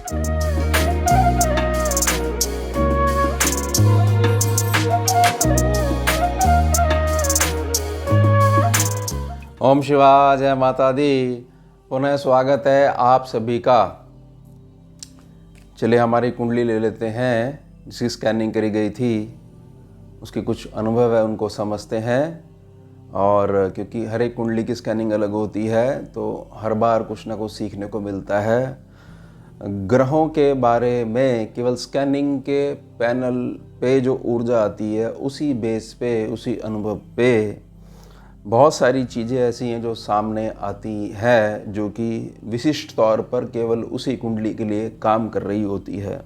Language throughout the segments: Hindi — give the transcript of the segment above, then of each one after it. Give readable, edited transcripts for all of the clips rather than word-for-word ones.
ओम शिवाय, जय माता दी। पुनः स्वागत है आप सभी का। चलिए हमारी कुंडली ले लेते हैं, जिसकी स्कैनिंग करी गई थी, उसके कुछ अनुभव है उनको समझते हैं। और क्योंकि हर एक कुंडली की स्कैनिंग अलग होती है, तो हर बार कुछ ना कुछ सीखने को मिलता है। ग्रहों के बारे में केवल स्कैनिंग के पैनल पे जो ऊर्जा आती है, उसी बेस पे, उसी अनुभव पे बहुत सारी चीज़ें ऐसी हैं जो सामने आती है, जो कि विशिष्ट तौर पर केवल उसी कुंडली के लिए काम कर रही होती है।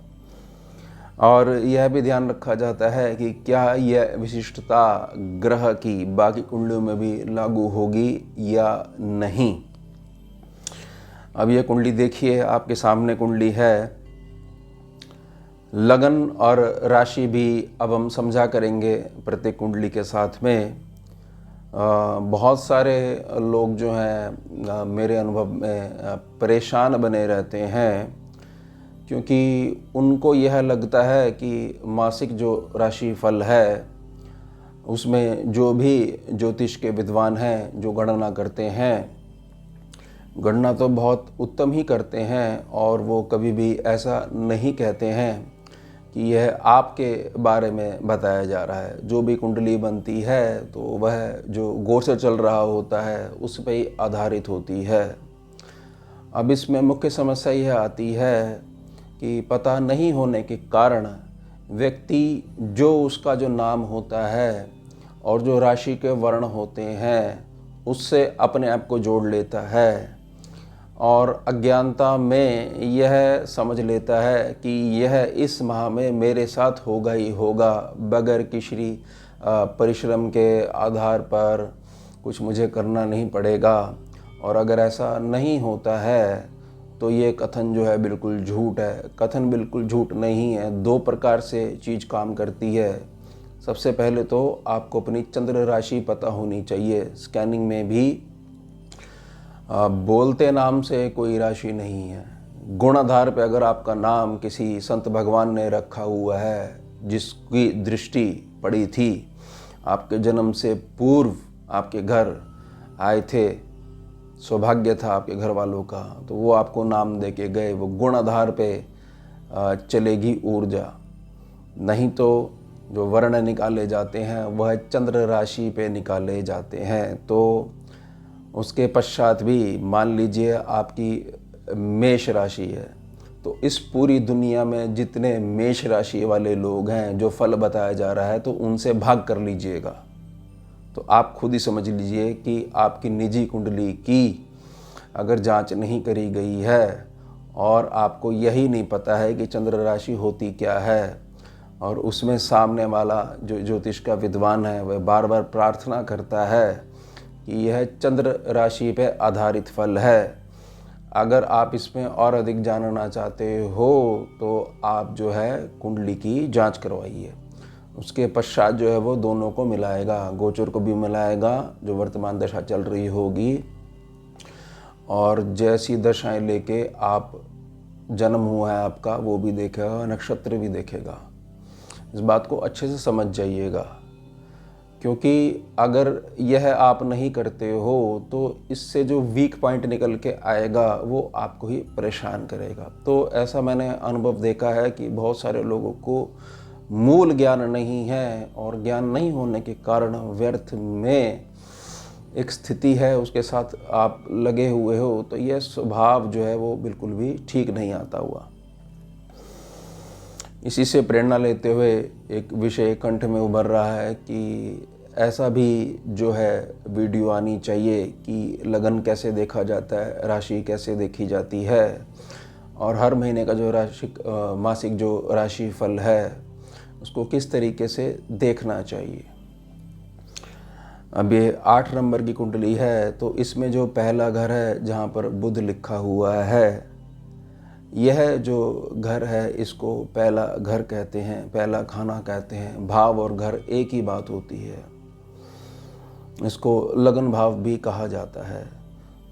और यह भी ध्यान रखा जाता है कि क्या यह विशिष्टता ग्रह की बाकी कुंडलियों में भी लागू होगी या नहीं। अब यह कुंडली देखिए, आपके सामने कुंडली है। लगन और राशि भी अब हम समझा करेंगे प्रत्येक कुंडली के साथ में। बहुत सारे लोग जो हैं मेरे अनुभव में परेशान बने रहते हैं, क्योंकि उनको यह लगता है कि मासिक जो राशि फल है, उसमें जो भी ज्योतिष के विद्वान हैं जो गणना करते हैं, गणना तो बहुत उत्तम ही करते हैं, और वो कभी भी ऐसा नहीं कहते हैं कि यह आपके बारे में बताया जा रहा है। जो भी कुंडली बनती है तो वह जो गोचर चल रहा होता है उस पर ही आधारित होती है। अब इसमें मुख्य समस्या यह आती है कि पता नहीं होने के कारण व्यक्ति जो उसका जो नाम होता है और जो राशि के वर्ण होते हैं, उससे अपने आप को जोड़ लेता है, और अज्ञानता में यह समझ लेता है कि यह इस माह में मेरे साथ होगा ही होगा, बगैर किसी परिश्रम के आधार पर कुछ मुझे करना नहीं पड़ेगा। और अगर ऐसा नहीं होता है तो ये कथन जो है बिल्कुल झूठ है। कथन बिल्कुल झूठ नहीं है। दो प्रकार से चीज़ काम करती है। सबसे पहले तो आपको अपनी चंद्र राशि पता होनी चाहिए। स्कैनिंग में भी बोलते नाम से कोई राशि नहीं है। गुण आधार पे अगर आपका नाम किसी संत भगवान ने रखा हुआ है, जिसकी दृष्टि पड़ी थी, आपके जन्म से पूर्व आपके घर आए थे, सौभाग्य था आपके घर वालों का, तो वो आपको नाम दे के गए। वो गुण आधार पे चलेगी ऊर्जा। नहीं तो जो वर्ण निकाले जाते हैं वह चंद्र राशि पे निकाले जाते हैं। तो उसके पश्चात भी मान लीजिए आपकी मेष राशि है, तो इस पूरी दुनिया में जितने मेष राशि वाले लोग हैं, जो फल बताया जा रहा है, तो उनसे भाग कर लीजिएगा। तो आप खुद ही समझ लीजिए कि आपकी निजी कुंडली की अगर जांच नहीं करी गई है और आपको यही नहीं पता है कि चंद्र राशि होती क्या है, और उसमें सामने वाला जो ज्योतिष का विद्वान है वह बार बार प्रार्थना करता है कि यह चंद्र राशि पे आधारित फल है। अगर आप इसमें और अधिक जानना चाहते हो तो आप जो है कुंडली की जांच करवाइए। उसके पश्चात जो है वो दोनों को मिलाएगा, गोचर को भी मिलाएगा जो वर्तमान दशा चल रही होगी, और जैसी दशाएं लेके आप जन्म हुआ है आपका वो भी देखेगा, नक्षत्र भी देखेगा। इस बात को अच्छे से समझ जाइएगा, क्योंकि अगर यह आप नहीं करते हो तो इससे जो वीक पॉइंट निकल के आएगा वो आपको ही परेशान करेगा। तो ऐसा मैंने अनुभव देखा है कि बहुत सारे लोगों को मूल ज्ञान नहीं है, और ज्ञान नहीं होने के कारण व्यर्थ में एक स्थिति है, उसके साथ आप लगे हुए हो, तो यह स्वभाव जो है वो बिल्कुल भी ठीक नहीं आता हुआ। इसी से प्रेरणा लेते हुए एक विषय कंठ में उभर रहा है कि ऐसा भी जो है वीडियो आनी चाहिए कि लगन कैसे देखा जाता है, राशि कैसे देखी जाती है, और हर महीने का जो मासिक जो राशि फल है उसको किस तरीके से देखना चाहिए। अब ये 8 नंबर की कुंडली है, तो इसमें जो पहला घर है जहाँ पर बुध लिखा हुआ है, यह जो घर है इसको पहला घर कहते हैं, पहला खाना कहते हैं। भाव और घर एक ही बात होती है। इसको लगन भाव भी कहा जाता है।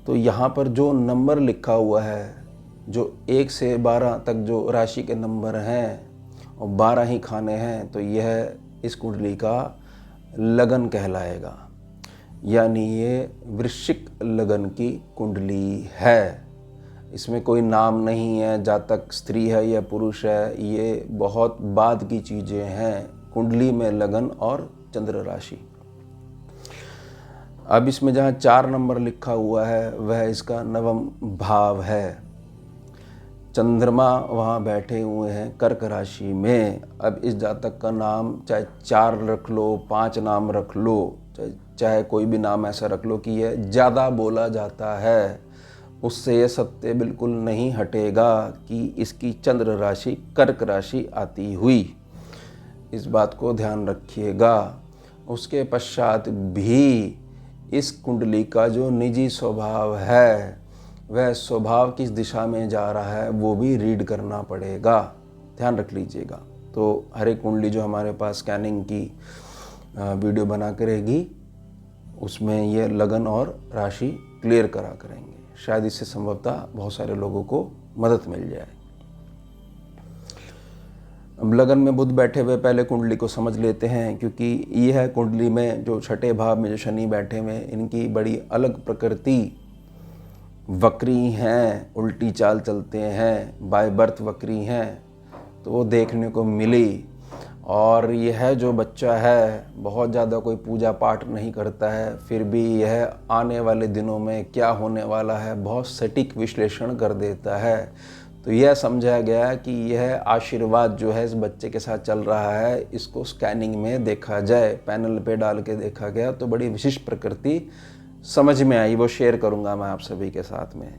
तो यहाँ पर जो नंबर लिखा हुआ है जो 1 से 12 तक जो राशि के नंबर हैं और 12 ही खाने हैं, तो यह इस कुंडली का लगन कहलाएगा। यानी ये वृश्चिक लगन की कुंडली है। इसमें कोई नाम नहीं है, जातक स्त्री है या पुरुष है, ये बहुत बाद की चीज़ें हैं। कुंडली में लगन और चंद्र राशि। अब इसमें जहाँ 4 नंबर लिखा हुआ है वह इसका 9वां भाव है। चंद्रमा वहाँ बैठे हुए हैं कर्क राशि में। अब इस जातक का नाम चाहे 4 रख लो, 5 नाम रख लो, चाहे कोई भी नाम ऐसा रख लो कि यह ज़्यादा बोला जाता है, उससे यह सत्य बिल्कुल नहीं हटेगा कि इसकी चंद्र राशि कर्क राशि आती हुई। इस बात को ध्यान रखिएगा। उसके पश्चात भी इस कुंडली का जो निजी स्वभाव है वह स्वभाव किस दिशा में जा रहा है वो भी रीड करना पड़ेगा, ध्यान रख लीजिएगा। तो हर एक कुंडली जो हमारे पास स्कैनिंग की वीडियो बना कर रहेगी उसमें ये लगन और राशि क्लियर करा करेंगे। शायद इससे संभवतः बहुत सारे लोगों को मदद मिल जाए। अब लगन में बुध बैठे हुए पहले कुंडली को समझ लेते हैं, क्योंकि ये है कुंडली में जो 6ठे भाव में जो शनि बैठे हुए इनकी बड़ी अलग प्रकृति, वक्री हैं, उल्टी चाल चलते हैं, बाय बर्थ वक्री हैं, तो वो देखने को मिली। और यह जो बच्चा है बहुत ज़्यादा कोई पूजा पाठ नहीं करता है, फिर भी यह आने वाले दिनों में क्या होने वाला है बहुत सटीक विश्लेषण कर देता है। तो यह समझा गया कि यह आशीर्वाद जो है इस बच्चे के साथ चल रहा है, इसको स्कैनिंग में देखा जाए, पैनल पे डाल के देखा गया तो बड़ी विशिष्ट प्रकृति समझ में आई। वो शेयर करूंगा मैं आप सभी के साथ में।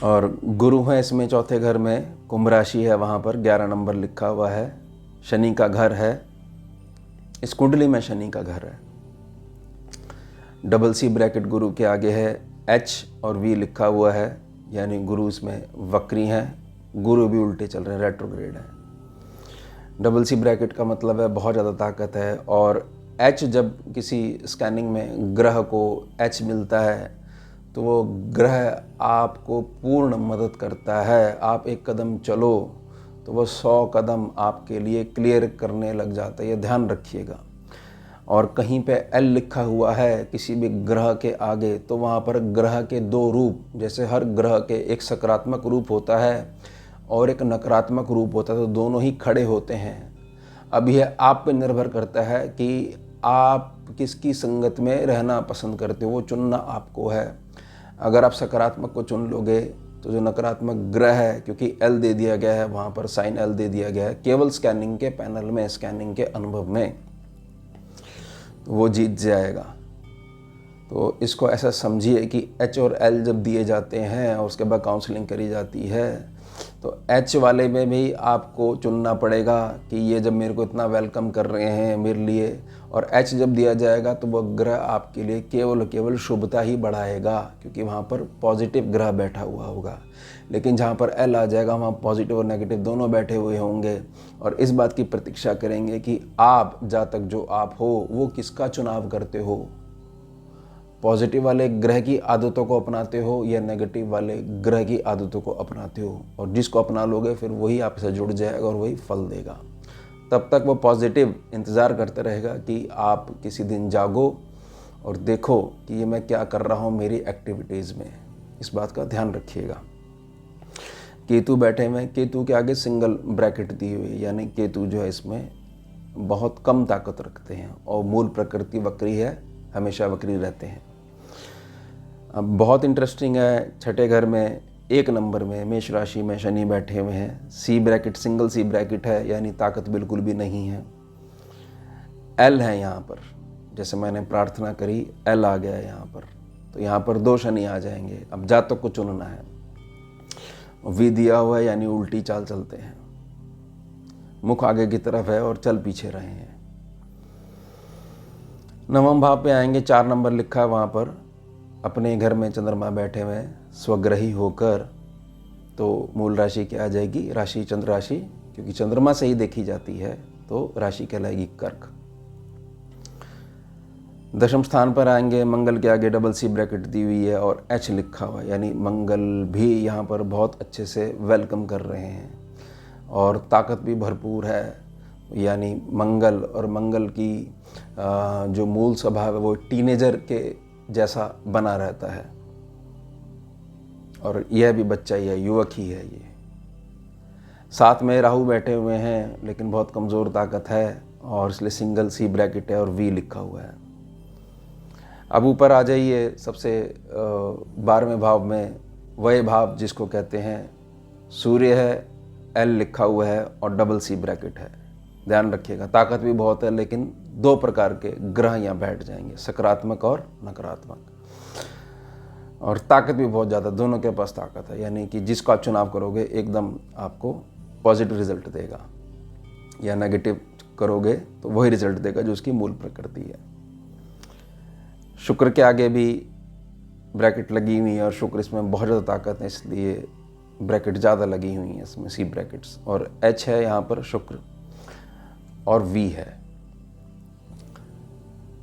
और गुरु है इसमें 4थे घर में, कुंभ राशि है, वहाँ पर 11 नंबर लिखा हुआ है। शनि का घर है, इस कुंडली में शनि का घर है। डबल सी ब्रैकेट गुरु के आगे है, H और V लिखा हुआ है, यानी गुरु इसमें वक्री हैं, गुरु भी उल्टे चल रहे हैं, रेट्रोग्रेड है। डबल सी ब्रैकेट का मतलब है बहुत ज़्यादा ताकत है। और H जब किसी स्कैनिंग में ग्रह को H मिलता है तो वो ग्रह आपको पूर्ण मदद करता है। आप एक कदम चलो तो वो 100 कदम आपके लिए क्लियर करने लग जाता है, ये ध्यान रखिएगा। और कहीं पे L लिखा हुआ है किसी भी ग्रह के आगे तो वहाँ पर ग्रह के 2 रूप, जैसे हर ग्रह के एक सकारात्मक रूप होता है और एक नकारात्मक रूप होता है, तो दोनों ही खड़े होते हैं। अब यह आप पे निर्भर करता है कि आप किसकी संगत में रहना पसंद करते हो, वो चुनना आपको है। अगर आप सकारात्मक को चुन लोगे तो जो नकारात्मक ग्रह है, क्योंकि L दे दिया गया है वहाँ पर, साइन L दे दिया गया है केवल स्कैनिंग के पैनल में, स्कैनिंग के अनुभव में, तो वो जीत जाएगा। तो इसको ऐसा समझिए कि H और L जब दिए जाते हैं और उसके बाद काउंसलिंग करी जाती है तो H वाले में भी आपको चुनना पड़ेगा कि ये जब मेरे को इतना वेलकम कर रहे हैं मेरे लिए, और H जब दिया जाएगा तो वह ग्रह आपके लिए केवल शुभता ही बढ़ाएगा, क्योंकि वहाँ पर पॉजिटिव ग्रह बैठा हुआ होगा। लेकिन जहाँ पर L आ जाएगा वहाँ पॉजिटिव और नेगेटिव दोनों बैठे हुए होंगे और इस बात की प्रतीक्षा करेंगे कि आप जातक जो आप हो वो किसका चुनाव करते हो, पॉजिटिव वाले ग्रह की आदतों को अपनाते हो या नेगेटिव वाले ग्रह की आदतों को अपनाते हो। और जिसको अपना लोगे फिर वही आपसे जुड़ जाएगा और वही फल देगा। तब तक वो पॉजिटिव इंतज़ार करते रहेगा कि आप किसी दिन जागो और देखो कि ये मैं क्या कर रहा हूँ मेरी एक्टिविटीज़ में। इस बात का ध्यान रखिएगा। केतु बैठे हुए, केतु के आगे सिंगल ब्रैकेट दी हुई, यानी केतु जो है इसमें बहुत कम ताकत रखते हैं और मूल प्रकृति वक्री है, हमेशा वक्री रहते हैं। अब बहुत इंटरेस्टिंग है, 6ठे घर में 1 नंबर में मेष राशि में शनि बैठे हुए हैं। सी ब्रैकेट सिंगल सी ब्रैकेट है, यानी ताकत बिल्कुल भी नहीं है। L है यहाँ पर, जैसे मैंने प्रार्थना करी L आ गया है यहाँ पर, तो यहाँ पर 2 शनि आ जाएंगे। अब जातक को चुनना है। V दिया हुआ है यानी उल्टी चाल चलते हैं, मुख आगे की तरफ है और चल पीछे रहे हैं। 9वें भाव पे आएंगे, 4 नंबर लिखा है वहाँ पर, अपने घर में चंद्रमा बैठे हुए स्वग्रही होकर, तो मूल राशि क्या आ जाएगी, राशि चंद्र राशि, क्योंकि चंद्रमा से ही देखी जाती है तो राशि कहलाएगी कर्क। दशम स्थान पर आएंगे, मंगल के आगे डबल सी ब्रैकेट दी हुई है और एच लिखा हुआ है, यानी मंगल भी यहाँ पर बहुत अच्छे से वेलकम कर रहे हैं और ताकत भी भरपूर है। यानी मंगल और मंगल की जो मूल स्वभाव है वो टीनेजर के जैसा बना रहता है और यह भी बच्चा ही है, युवक ही है ये। साथ में राहु बैठे हुए हैं लेकिन बहुत कमज़ोर ताकत है और इसलिए सिंगल सी ब्रैकेट है और वी लिखा हुआ है। अब ऊपर आ जाइए, सबसे 12वें भाव में वह भाव जिसको कहते हैं सूर्य है, एल लिखा हुआ है और डबल सी ब्रैकेट है। ध्यान रखिएगा, ताकत भी बहुत है लेकिन दो प्रकार के ग्रह यहाँ बैठ जाएंगे, सकारात्मक और नकारात्मक। और ताकत भी बहुत ज़्यादा, दोनों के पास ताकत है, यानी कि जिसका आप चुनाव करोगे एकदम आपको पॉजिटिव रिजल्ट देगा, या नेगेटिव करोगे तो वही रिजल्ट देगा जो उसकी मूल प्रकृति है। शुक्र के आगे भी ब्रैकेट लगी हुई है और शुक्र इसमें बहुत ज़्यादा ताकत है, इसलिए ब्रैकेट ज़्यादा लगी हुई है इसमें, सी ब्रैकेट्स। और एच है यहाँ पर शुक्र और वी है।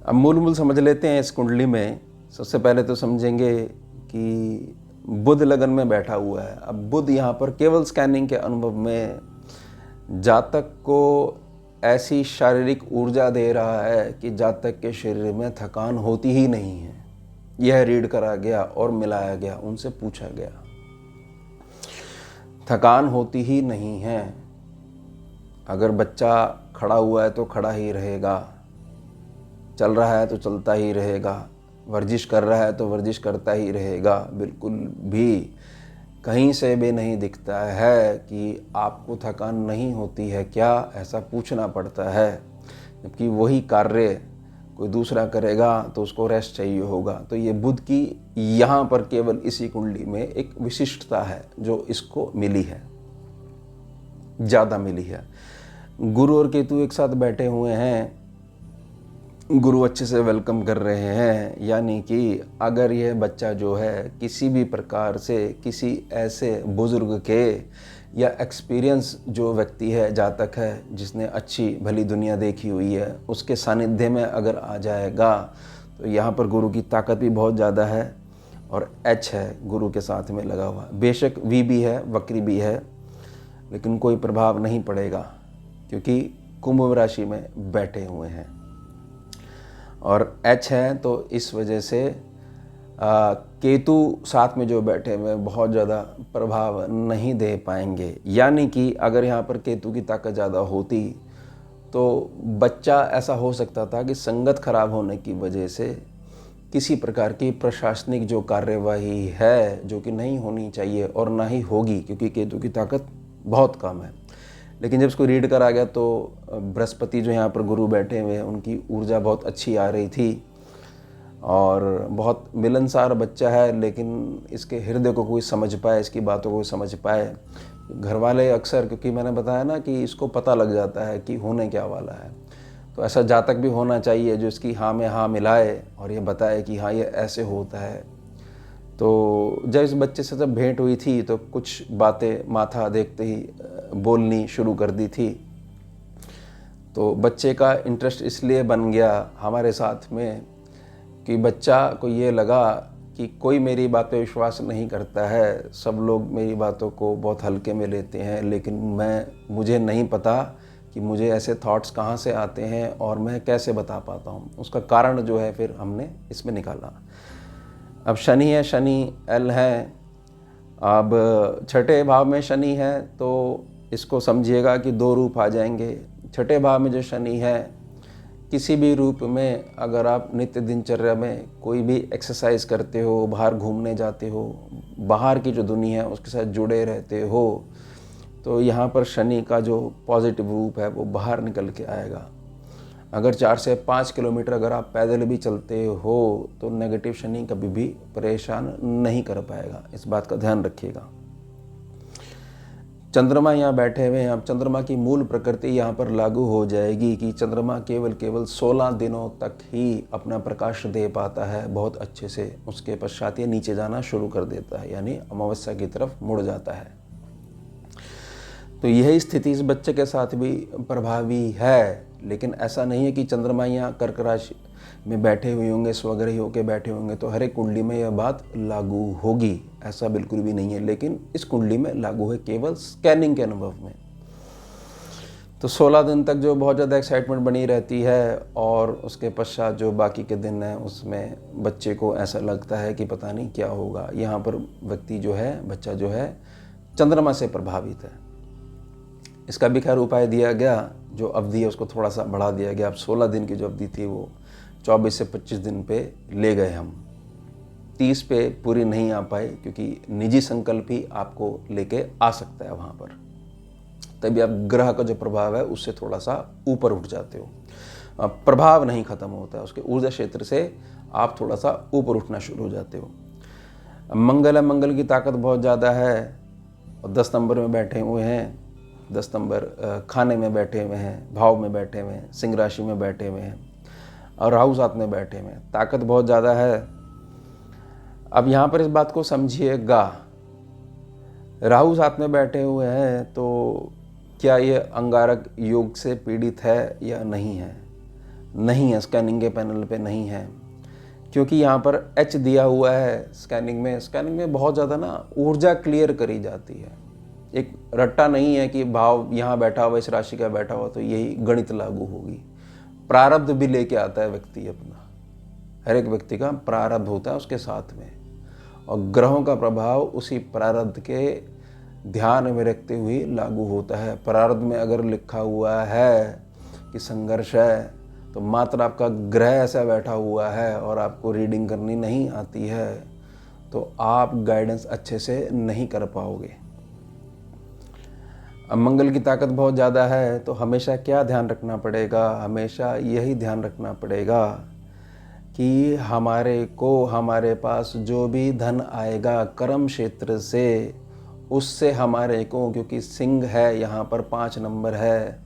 अब मूल समझ लेते हैं इस कुंडली में। सबसे पहले तो समझेंगे कि बुध लगन में बैठा हुआ है। अब बुध यहाँ पर केवल स्कैनिंग के अनुभव में जातक को ऐसी शारीरिक ऊर्जा दे रहा है कि जातक के शरीर में थकान होती ही नहीं है। यह रीड करा गया और मिलाया गया, उनसे पूछा गया, थकान होती ही नहीं है। अगर बच्चा खड़ा हुआ है तो खड़ा ही रहेगा, चल रहा है तो चलता ही रहेगा, वर्जिश कर रहा है तो वर्जिश करता ही रहेगा। बिल्कुल भी कहीं से भी नहीं दिखता है कि आपको थकान नहीं होती है क्या, ऐसा पूछना पड़ता है। जबकि वही कार्य कोई दूसरा करेगा तो उसको रेस्ट चाहिए होगा। तो ये बुध की यहाँ पर केवल इसी कुंडली में एक विशिष्टता है जो इसको मिली है, ज़्यादा मिली है। गुरु और केतु एक साथ बैठे हुए हैं, गुरु अच्छे से वेलकम कर रहे हैं, यानी कि अगर यह बच्चा जो है किसी भी प्रकार से किसी ऐसे बुजुर्ग के या एक्सपीरियंस जो व्यक्ति है, जातक है, जिसने अच्छी भली दुनिया देखी हुई है, उसके सानिध्य में अगर आ जाएगा तो यहाँ पर गुरु की ताकत भी बहुत ज़्यादा है और एच है गुरु के साथ में लगा हुआ। बेशक वी भी है, वक्री भी है, लेकिन कोई प्रभाव नहीं पड़ेगा क्योंकि कुंभ राशि में बैठे हुए हैं। और एच है तो इस वजह से केतु साथ में जो बैठे हुए बहुत ज़्यादा प्रभाव नहीं दे पाएंगे। यानी कि अगर यहाँ पर केतु की ताकत ज़्यादा होती तो बच्चा ऐसा हो सकता था कि संगत खराब होने की वजह से किसी प्रकार की प्रशासनिक जो कार्यवाही है जो कि नहीं होनी चाहिए और ना ही होगी, क्योंकि केतु की ताकत बहुत कम है। लेकिन जब इसको रीड करा गया तो बृहस्पति जो यहाँ पर गुरु बैठे हुए हैं उनकी ऊर्जा बहुत अच्छी आ रही थी और बहुत मिलनसार बच्चा है, लेकिन इसके हृदय को कोई समझ पाए, इसकी बातों को समझ पाए। घर वाले अक्सर, क्योंकि मैंने बताया ना कि इसको पता लग जाता है कि होने क्या वाला है, तो ऐसा जातक भी होना चाहिए जो इसकी हाँ में हाँ मिलाए और ये बताए कि हाँ ये ऐसे होता है। तो जब इस बच्चे से जब भेंट हुई थी तो कुछ बातें माथा देखते ही बोलनी शुरू कर दी थी। तो बच्चे का इंटरेस्ट इसलिए बन गया हमारे साथ में कि बच्चा को ये लगा कि कोई मेरी बात पे विश्वास नहीं करता है, सब लोग मेरी बातों को बहुत हल्के में लेते हैं, लेकिन मुझे नहीं पता कि मुझे ऐसे थॉट्स कहाँ से आते हैं और मैं कैसे बता पाता हूँ। उसका कारण जो है फिर हमने इसमें निकाला। अब शनि है, शनि एल है। अब छठे भाव में शनि है तो इसको समझिएगा कि दो रूप आ जाएंगे। छठे भाव में जो शनि है, किसी भी रूप में अगर आप नित्य दिनचर्या में कोई भी एक्सरसाइज करते हो, बाहर घूमने जाते हो, बाहर की जो दुनिया है उसके साथ जुड़े रहते हो, तो यहाँ पर शनि का जो पॉजिटिव रूप है वो बाहर निकल के आएगा। अगर 4 से 5 किलोमीटर अगर आप पैदल भी चलते हो तो नेगेटिव शनि कभी भी परेशान नहीं कर पाएगा, इस बात का ध्यान रखिएगा। चंद्रमा यहाँ बैठे हुए हैं। अब चंद्रमा की मूल प्रकृति यहाँ पर लागू हो जाएगी कि चंद्रमा केवल 16 दिनों तक ही अपना प्रकाश दे पाता है बहुत अच्छे से, उसके पश्चात ये नीचे जाना शुरू कर देता है, यानी अमावस्या की तरफ मुड़ जाता है। तो यही स्थिति इस बच्चे के साथ भी प्रभावी है, लेकिन ऐसा नहीं है कि चंद्रमा यहाँ कर्क राशि में बैठे हुए होंगे, स्वग्रही होकर बैठे होंगे, तो हर एक कुंडली में यह बात लागू होगी, ऐसा बिल्कुल भी नहीं है। लेकिन इस कुंडली में लागू है केवल स्कैनिंग के अनुभव में। तो 16 दिन तक जो बहुत ज़्यादा एक्साइटमेंट बनी रहती है, और उसके पश्चात जो बाकी के दिन हैं उसमें बच्चे को ऐसा लगता है कि पता नहीं क्या होगा। यहाँ पर व्यक्ति जो है, बच्चा जो है, चंद्रमा से प्रभावित है। इसका भी खैर उपाय दिया गया, जो अवधि है उसको थोड़ा सा बढ़ा दिया गया। अब 16 दिन की जो अवधि थी वो 24 से 25 दिन पे ले गए हम। 30 पे पूरी नहीं आ पाए, क्योंकि निजी संकल्प ही आपको लेके आ सकता है वहाँ पर। तभी आप ग्रह का जो प्रभाव है उससे थोड़ा सा ऊपर उठ जाते हो। प्रभाव नहीं खत्म होता है, उसके ऊर्जा क्षेत्र से आप थोड़ा सा ऊपर उठना शुरू हो जाते हो। मंगल है, मंगल की ताकत बहुत ज़्यादा है, और 10 नंबर में बैठे हुए हैं। 10 नंबर खाने में बैठे हुए हैं, भाव में बैठे हुए हैं, सिंह राशि में बैठे हुए हैं, और राहु साथ में बैठे हुए हैं। ताकत बहुत ज़्यादा है। अब यहाँ पर इस बात को समझिएगा, राहु साथ में बैठे हुए हैं तो क्या ये अंगारक योग से पीड़ित है या नहीं है? नहीं है, स्कैनिंग के पैनल पे नहीं है, क्योंकि यहाँ पर एच दिया हुआ है स्कैनिंग में। स्कैनिंग में बहुत ज़्यादा ना ऊर्जा क्लियर करी जाती है। एक रट्टा नहीं है कि भाव यहाँ बैठा हुआ, इस राशि का बैठा हुआ तो यही गणित लागू होगी। प्रारब्ध भी लेके आता है व्यक्ति अपना, हर एक व्यक्ति का प्रारब्ध होता है उसके साथ में, और ग्रहों का प्रभाव उसी प्रारब्ध के ध्यान में रखते हुए लागू होता है। प्रारब्ध में अगर लिखा हुआ है कि संघर्ष है, तो मात्र आपका ग्रह ऐसा बैठा हुआ है और आपको रीडिंग करनी नहीं आती है, तो आप गाइडेंस अच्छे से नहीं कर पाओगे। अब मंगल की ताकत बहुत ज़्यादा है, तो हमेशा क्या ध्यान रखना पड़ेगा? हमेशा यही ध्यान रखना पड़ेगा कि हमारे पास जो भी धन आएगा कर्म क्षेत्र से, उससे हमारे को, क्योंकि सिंह है यहाँ पर 5 नंबर है,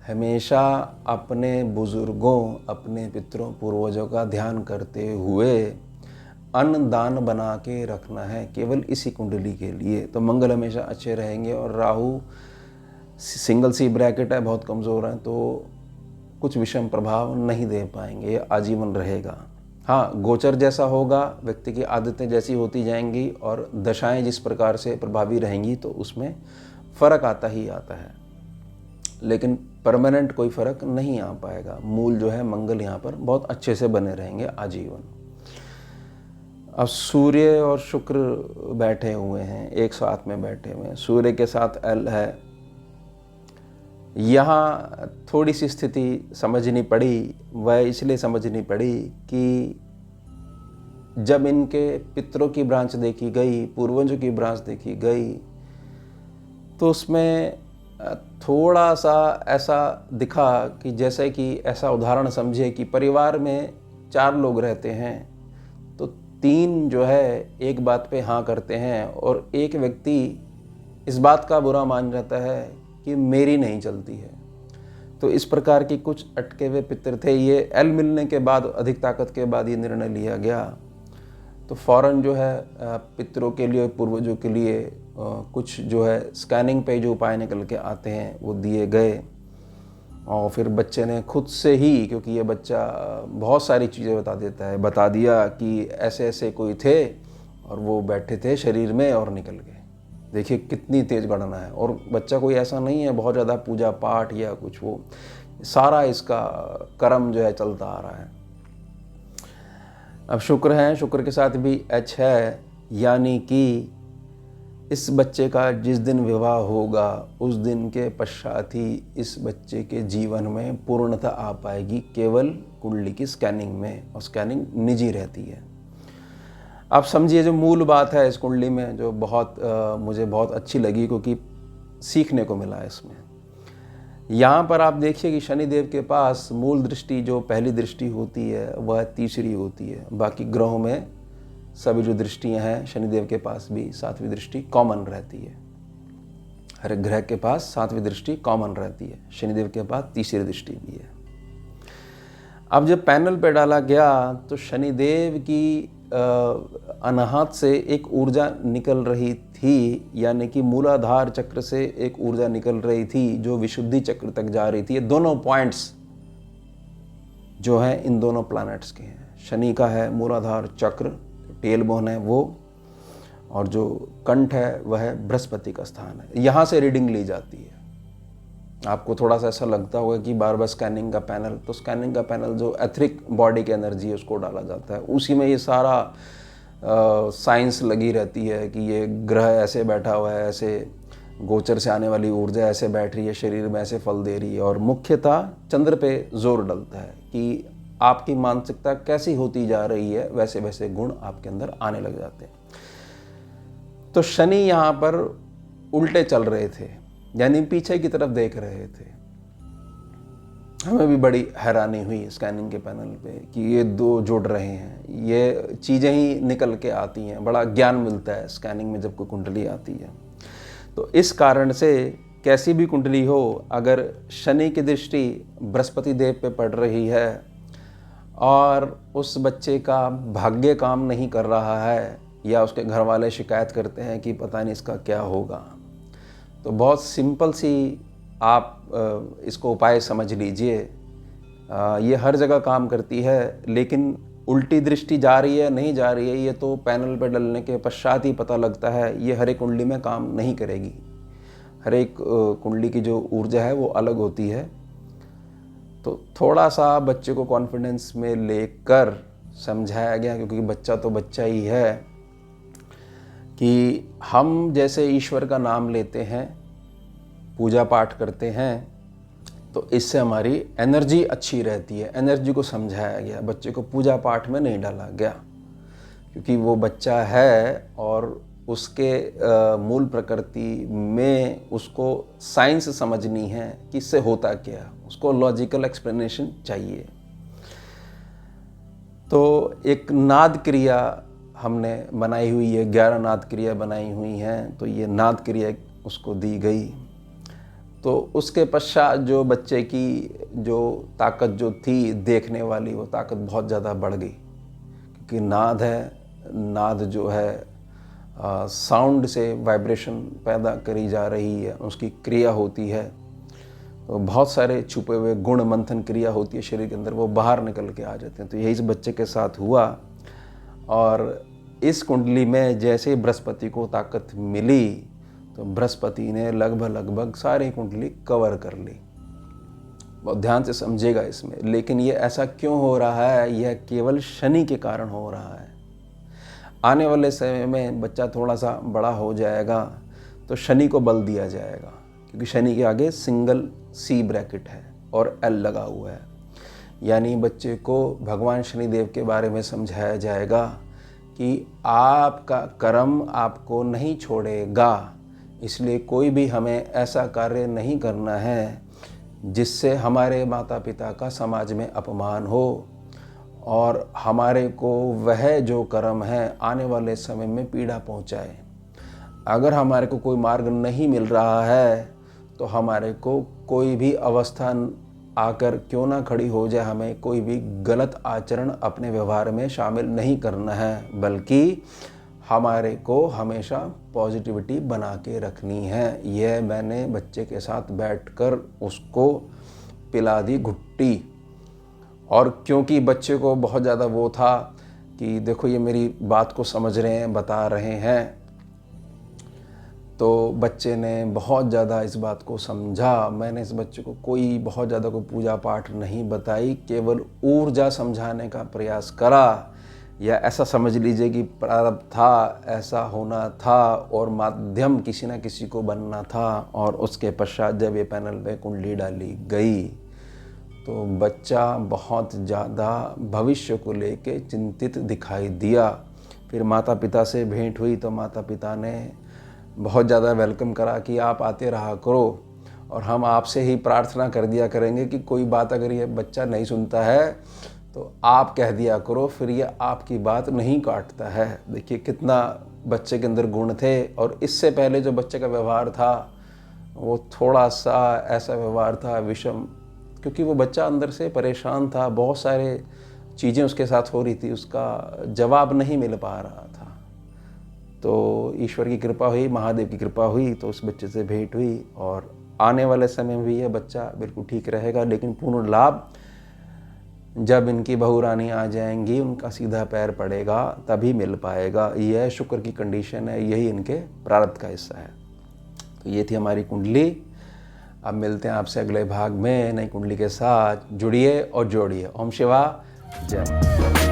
हमेशा अपने बुजुर्गों, अपने पितरों, पूर्वजों का ध्यान करते हुए अन्न दान बना के रखना है, केवल इसी कुंडली के लिए। तो मंगल हमेशा अच्छे रहेंगे, और राहु सिंगल सी ब्रैकेट है, बहुत कमज़ोर है, तो कुछ विषम प्रभाव नहीं दे पाएंगे, ये आजीवन रहेगा। हाँ, गोचर जैसा होगा, व्यक्ति की आदतें जैसी होती जाएंगी और दशाएं जिस प्रकार से प्रभावी रहेंगी, तो उसमें फ़र्क आता ही आता है, लेकिन परमानेंट कोई फ़र्क नहीं आ पाएगा। मूल जो है मंगल यहाँ पर बहुत अच्छे से बने रहेंगे आजीवन। अब सूर्य और शुक्र बैठे हुए हैं, एक साथ में बैठे हुए हैं। सूर्य के साथ एल है। यहाँ थोड़ी सी स्थिति समझनी पड़ी, वह इसलिए समझनी पड़ी कि जब इनके पितरों की ब्रांच देखी गई, पूर्वजों की ब्रांच देखी गई, तो उसमें थोड़ा सा ऐसा दिखा कि जैसे कि ऐसा उदाहरण समझे कि परिवार में 4 लोग रहते हैं, तो 3 जो है एक बात पे हाँ करते हैं, और एक व्यक्ति इस बात का बुरा मान जाता है कि मेरी नहीं चलती है। तो इस प्रकार की कुछ अटके हुए पितर थे। ये एल मिलने के बाद, अधिक ताकत के बाद ये निर्णय लिया गया, तो फौरन जो है पितरों के लिए, पूर्वजों के लिए कुछ जो है स्कैनिंग पे जो उपाय निकल के आते हैं वो दिए गए। और फिर बच्चे ने खुद से ही, क्योंकि ये बच्चा बहुत सारी चीज़ें बता देता है, बता दिया कि ऐसे ऐसे कोई थे और वो बैठे थे शरीर में और निकल गए। देखिए कितनी तेज गणना है। और बच्चा कोई ऐसा नहीं है बहुत ज़्यादा पूजा पाठ या कुछ, वो सारा इसका कर्म जो है चलता आ रहा है। अब शुक्र है, शुक्र के साथ भी एच है, यानी कि इस बच्चे का जिस दिन विवाह होगा उस दिन के पश्चात ही इस बच्चे के जीवन में पूर्णता आ पाएगी, केवल कुंडली की स्कैनिंग में, और स्कैनिंग निजी रहती है। आप समझिए जो मूल बात है इस कुंडली में, जो मुझे बहुत अच्छी लगी, क्योंकि सीखने को मिला इसमें। यहाँ पर आप देखिए कि शनिदेव के पास मूल दृष्टि, जो पहली दृष्टि होती है, वह तीसरी होती है। बाकी ग्रहों में सभी जो दृष्टियाँ हैं, शनिदेव के पास भी 7वीं दृष्टि कॉमन रहती है। हर एक ग्रह के पास 7वीं दृष्टि कॉमन रहती है, शनिदेव के पास तीसरी दृष्टि भी है। अब जब पैनल पे डाला गया तो शनिदेव की अनाहत से एक ऊर्जा निकल रही थी, यानी कि मूलाधार चक्र से एक ऊर्जा निकल रही थी जो विशुद्धि चक्र तक जा रही थी। ये दोनों पॉइंट्स जो है इन दोनों प्लैनेट्स के हैं। शनि का है मूलाधार चक्र, टेल बोन है वो, और जो कंठ है वह है बृहस्पति का स्थान है। यहाँ से रीडिंग ली जाती है। आपको थोड़ा सा ऐसा लगता होगा कि बार बार स्कैनिंग का पैनल, तो स्कैनिंग का पैनल जो एथरिक बॉडी की एनर्जी है उसको डाला जाता है, उसी में ये सारा साइंस लगी रहती है कि ये ग्रह ऐसे बैठा हुआ है, ऐसे गोचर से आने वाली ऊर्जा ऐसे बैठ रही है, शरीर में ऐसे फल दे रही है। और मुख्यतः चंद्र पे जोर डलता है कि आपकी मानसिकता कैसी होती जा रही है, वैसे वैसे गुण आपके अंदर आने लग जाते हैं। तो शनि यहाँ पर उल्टे चल रहे थे, यानी पीछे की तरफ देख रहे थे। हमें भी बड़ी हैरानी हुई स्कैनिंग के पैनल पे कि ये दो जुड़ रहे हैं, ये चीज़ें ही निकल के आती हैं। बड़ा ज्ञान मिलता है स्कैनिंग में जब कोई कुंडली आती है। तो इस कारण से कैसी भी कुंडली हो, अगर शनि की दृष्टि बृहस्पति देव पे पड़ रही है और उस बच्चे का भाग्य काम नहीं कर रहा है, या उसके घर वाले शिकायत करते हैं कि पता नहीं इसका क्या होगा, तो बहुत सिंपल सी आप इसको उपाय समझ लीजिए। ये हर जगह काम करती है, लेकिन उल्टी दृष्टि जा रही है नहीं जा रही है ये तो पैनल पर डलने के पश्चात ही पता लगता है। ये हर एक कुंडली में काम नहीं करेगी। हर एक कुंडली की जो ऊर्जा है वो अलग होती है। तो थोड़ा सा बच्चे को कॉन्फिडेंस में लेकर समझाया गया, क्योंकि बच्चा तो बच्चा ही है, कि हम जैसे ईश्वर का नाम लेते हैं, पूजा पाठ करते हैं, तो इससे हमारी एनर्जी अच्छी रहती है। एनर्जी को समझाया गया, बच्चे को पूजा पाठ में नहीं डाला गया, क्योंकि वो बच्चा है और उसके मूल प्रकृति में उसको साइंस समझनी है कि इससे होता क्या, उसको लॉजिकल एक्सप्लेनेशन चाहिए। तो एक नाद क्रिया हमने बनाई हुई है, 11 नाद क्रिया बनाई हुई हैं, तो ये नाद क्रिया उसको दी गई। तो उसके पश्चात जो बच्चे की जो ताकत जो थी देखने वाली, वो ताकत बहुत ज़्यादा बढ़ गई, क्योंकि नाद है, नाद जो है साउंड से वाइब्रेशन पैदा करी जा रही है, उसकी क्रिया होती है। तो बहुत सारे छुपे हुए गुण मंथन क्रिया होती है शरीर के अंदर, वो बाहर निकल के आ जाते हैं। तो यही इस बच्चे के साथ हुआ, और इस कुंडली में जैसे बृहस्पति को ताकत मिली, तो बृहस्पति ने लगभग सारी कुंडली कवर कर ली। बहुत ध्यान से समझेगा इसमें। लेकिन ये ऐसा क्यों हो रहा है? यह केवल शनि के कारण हो रहा है। आने वाले समय में बच्चा थोड़ा सा बड़ा हो जाएगा तो शनि को बल दिया जाएगा, क्योंकि शनि के आगे सिंगल सी ब्रैकेट है और एल लगा हुआ है। यानी बच्चे को भगवान शनिदेव के बारे में समझाया जाएगा कि आपका कर्म आपको नहीं छोड़ेगा, इसलिए कोई भी हमें ऐसा कार्य नहीं करना है जिससे हमारे माता पिता का समाज में अपमान हो, और हमारे को वह जो कर्म है आने वाले समय में पीड़ा पहुंचाए। अगर हमारे को कोई मार्ग नहीं मिल रहा है तो हमारे को कोई भी अवस्था आकर क्यों ना खड़ी हो जाए, हमें कोई भी गलत आचरण अपने व्यवहार में शामिल नहीं करना है, बल्कि हमारे को हमेशा पॉजिटिविटी बना के रखनी है। यह मैंने बच्चे के साथ बैठकर उसको पिला दी घुट्टी। और क्योंकि बच्चे को बहुत ज़्यादा वो था कि देखो ये मेरी बात को समझ रहे हैं, बता रहे हैं, तो बच्चे ने बहुत ज़्यादा इस बात को समझा। मैंने इस बच्चे को कोई बहुत ज़्यादा कोई पूजा पाठ नहीं बताई, केवल ऊर्जा समझाने का प्रयास करा, या ऐसा समझ लीजिए कि प्रारब्ध था, ऐसा होना था और माध्यम किसी न किसी को बनना था। और उसके पश्चात जब ये पैनल पे कुंडली डाली गई तो बच्चा बहुत ज़्यादा भविष्य को लेके चिंतित दिखाई दिया। फिर माता पिता से भेंट हुई तो माता पिता ने बहुत ज़्यादा वेलकम करा कि आप आते रहा करो, और हम आपसे ही प्रार्थना कर दिया करेंगे कि कोई बात अगर ये बच्चा नहीं सुनता है तो आप कह दिया करो, फिर ये आपकी बात नहीं काटता है। देखिए कितना बच्चे के अंदर गुण थे। और इससे पहले जो बच्चे का व्यवहार था वो थोड़ा सा ऐसा व्यवहार था विषम, क्योंकि वो बच्चा अंदर से परेशान था, बहुत सारे चीज़ें उसके साथ हो रही थी, उसका जवाब नहीं मिल पा रहा था। तो ईश्वर की कृपा हुई, महादेव की कृपा हुई, तो उस बच्चे से भेंट हुई, और आने वाले समय में भी यह बच्चा बिल्कुल ठीक रहेगा। लेकिन पूर्ण लाभ जब इनकी बहू रानी आ जाएंगी उनका सीधा पैर पड़ेगा तभी मिल पाएगा। यह शुक्र की कंडीशन है, यही इनके प्रारब्ध का हिस्सा है। तो ये थी हमारी कुंडली। अब मिलते हैं आपसे अगले भाग में नई कुंडली के साथ। जुड़िए और जोड़िए। ओम शिवा जय।